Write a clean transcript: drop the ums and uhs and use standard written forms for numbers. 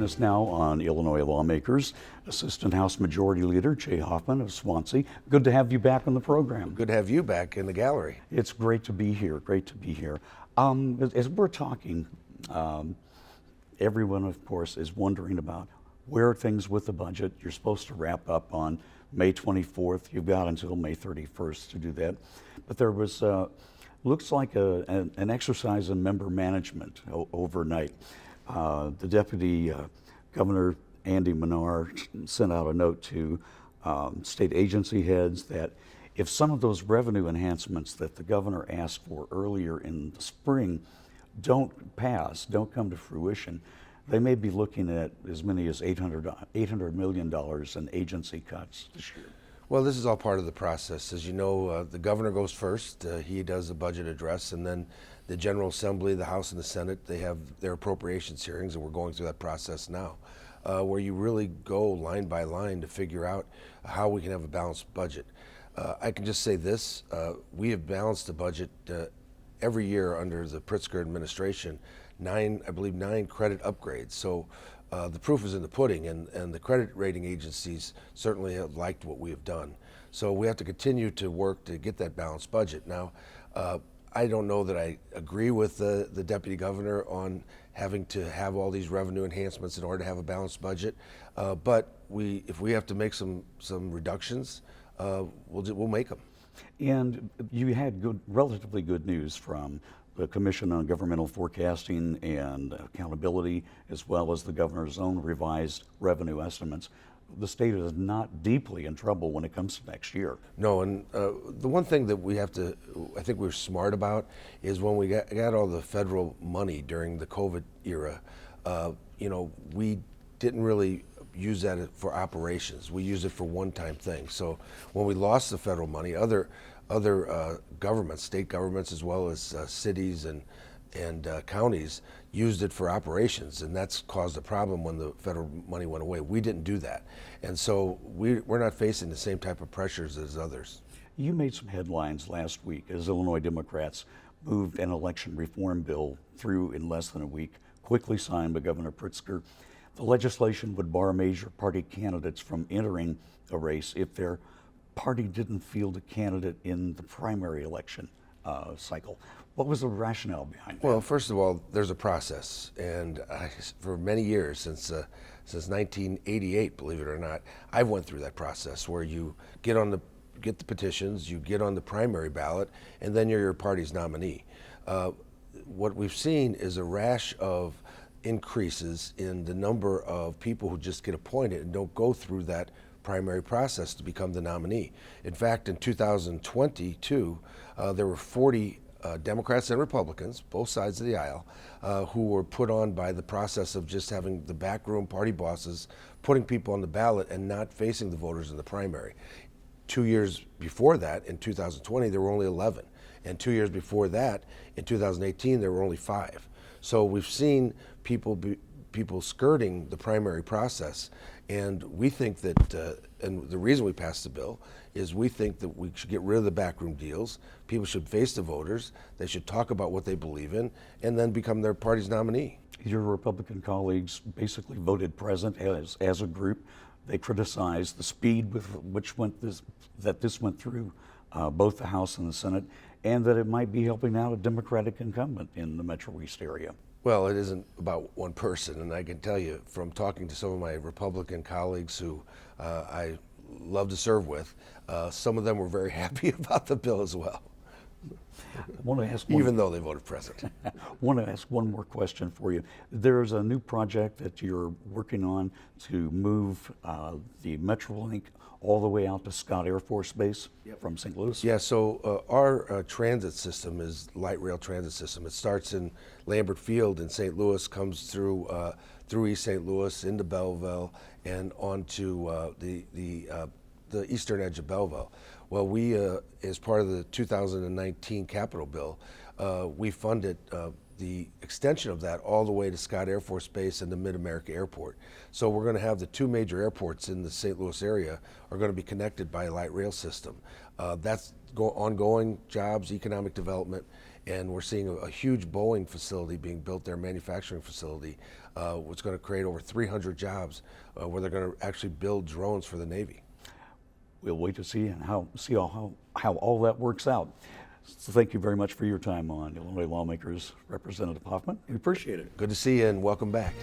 us now on Illinois Lawmakers, Assistant House Majority Leader Jak Hoffman of Swansea. Good to have you back on the program. Good to have you back in the gallery. It's great to be here, great to be here. As we're talking, everyone, of course, is wondering about where are things with the budget. You're supposed to wrap up on May 24th. You've got until May 31st to do that. But there was, looks like an exercise in member management overnight. The Deputy Governor, Andy Menard, sent out a note to state agency heads that if some of those revenue enhancements that the governor asked for earlier in the spring don't pass, don't come to fruition, they may be looking at as many as $800 million in agency cuts this year. Well, this is all part of the process. As you know, the governor goes first. He does the budget address, and then the General Assembly, the House and the Senate, they have their appropriations hearings, and we're going through that process now, where you really go line by line to figure out how we can have a balanced budget. I can just say this, we have balanced the budget every year under the Pritzker administration, I believe nine credit upgrades. So the proof is in the pudding, and the credit rating agencies certainly have liked what we have done. So we have to continue to work to get that balanced budget. Now, I don't know that I agree with the deputy governor on having to have all these revenue enhancements in order to have a balanced budget, but if we have to make some reductions, we'll make them. And you had relatively good news from the Commission on Governmental Forecasting and Accountability, as well as the governor's own revised revenue estimates. The state is not deeply in trouble when it comes to next year. No, and the one thing that we have to, I think we're smart about, is when we got all the federal money during the COVID era, we didn't really use that for operations. We used it for one-time things. So when we lost the federal money, other governments, state governments as well as cities and counties used it for operations, and that's caused a problem when the federal money went away. We didn't do that, and so we're not facing the same type of pressures as others. You made some headlines last week as Illinois Democrats moved an election reform bill through in less than a week, quickly signed by Governor Pritzker. The legislation would bar major party candidates from entering a race if their party didn't field a candidate in the primary election cycle. What was the rationale behind that? Well, first of all, there's a process, and for many years, since 1988, believe it or not, I've went through that process where you get the petitions, you get on the primary ballot, and then you're your party's nominee. What we've seen is a rash of increases in the number of people who just get appointed and don't go through that primary process to become the nominee. In fact, in 2022, there were 40 Democrats and Republicans, both sides of the aisle, who were put on by the process of just having the backroom party bosses putting people on the ballot and not facing the voters in the primary. 2 years before that, in 2020, there were only 11. And 2 years before that, in 2018, there were only 5. So we've seen people skirting the primary process, and we think that, and the reason we passed the bill is we think that we should get rid of the backroom deals. People should face the voters. They should talk about what they believe in, and then become their party's nominee. Your Republican colleagues basically voted present as a group. They criticized the speed with which this went through both the House and the Senate, and that it might be helping out a Democratic incumbent in the Metro East area. Well, it isn't about one person, and I can tell you from talking to some of my Republican colleagues who I love to serve with, some of them were very happy about the bill as well. I want to ask even though they voted present. I want to ask one more question for you. There's a new project that you're working on to move the Metrolink all the way out to Scott Air Force Base from St. Louis? Yeah, so our transit system is light rail transit system. It starts in Lambert Field in St. Louis, comes through East St. Louis into Belleville and onto the eastern edge of Belleville. Well, we, as part of the 2019 Capital Bill, we funded the extension of that all the way to Scott Air Force Base and the Mid-America Airport. So we're going to have the two major airports in the St. Louis area are going to be connected by a light rail system. That's ongoing jobs, economic development, And we're seeing a huge Boeing facility being built there, manufacturing facility, which is going to create over 300 jobs, where they're going to actually build drones for the Navy. We'll wait to see how all that works out. So thank you very much for your time on Illinois Lawmakers, Representative Hoffman. We appreciate it. Good to see you and welcome back.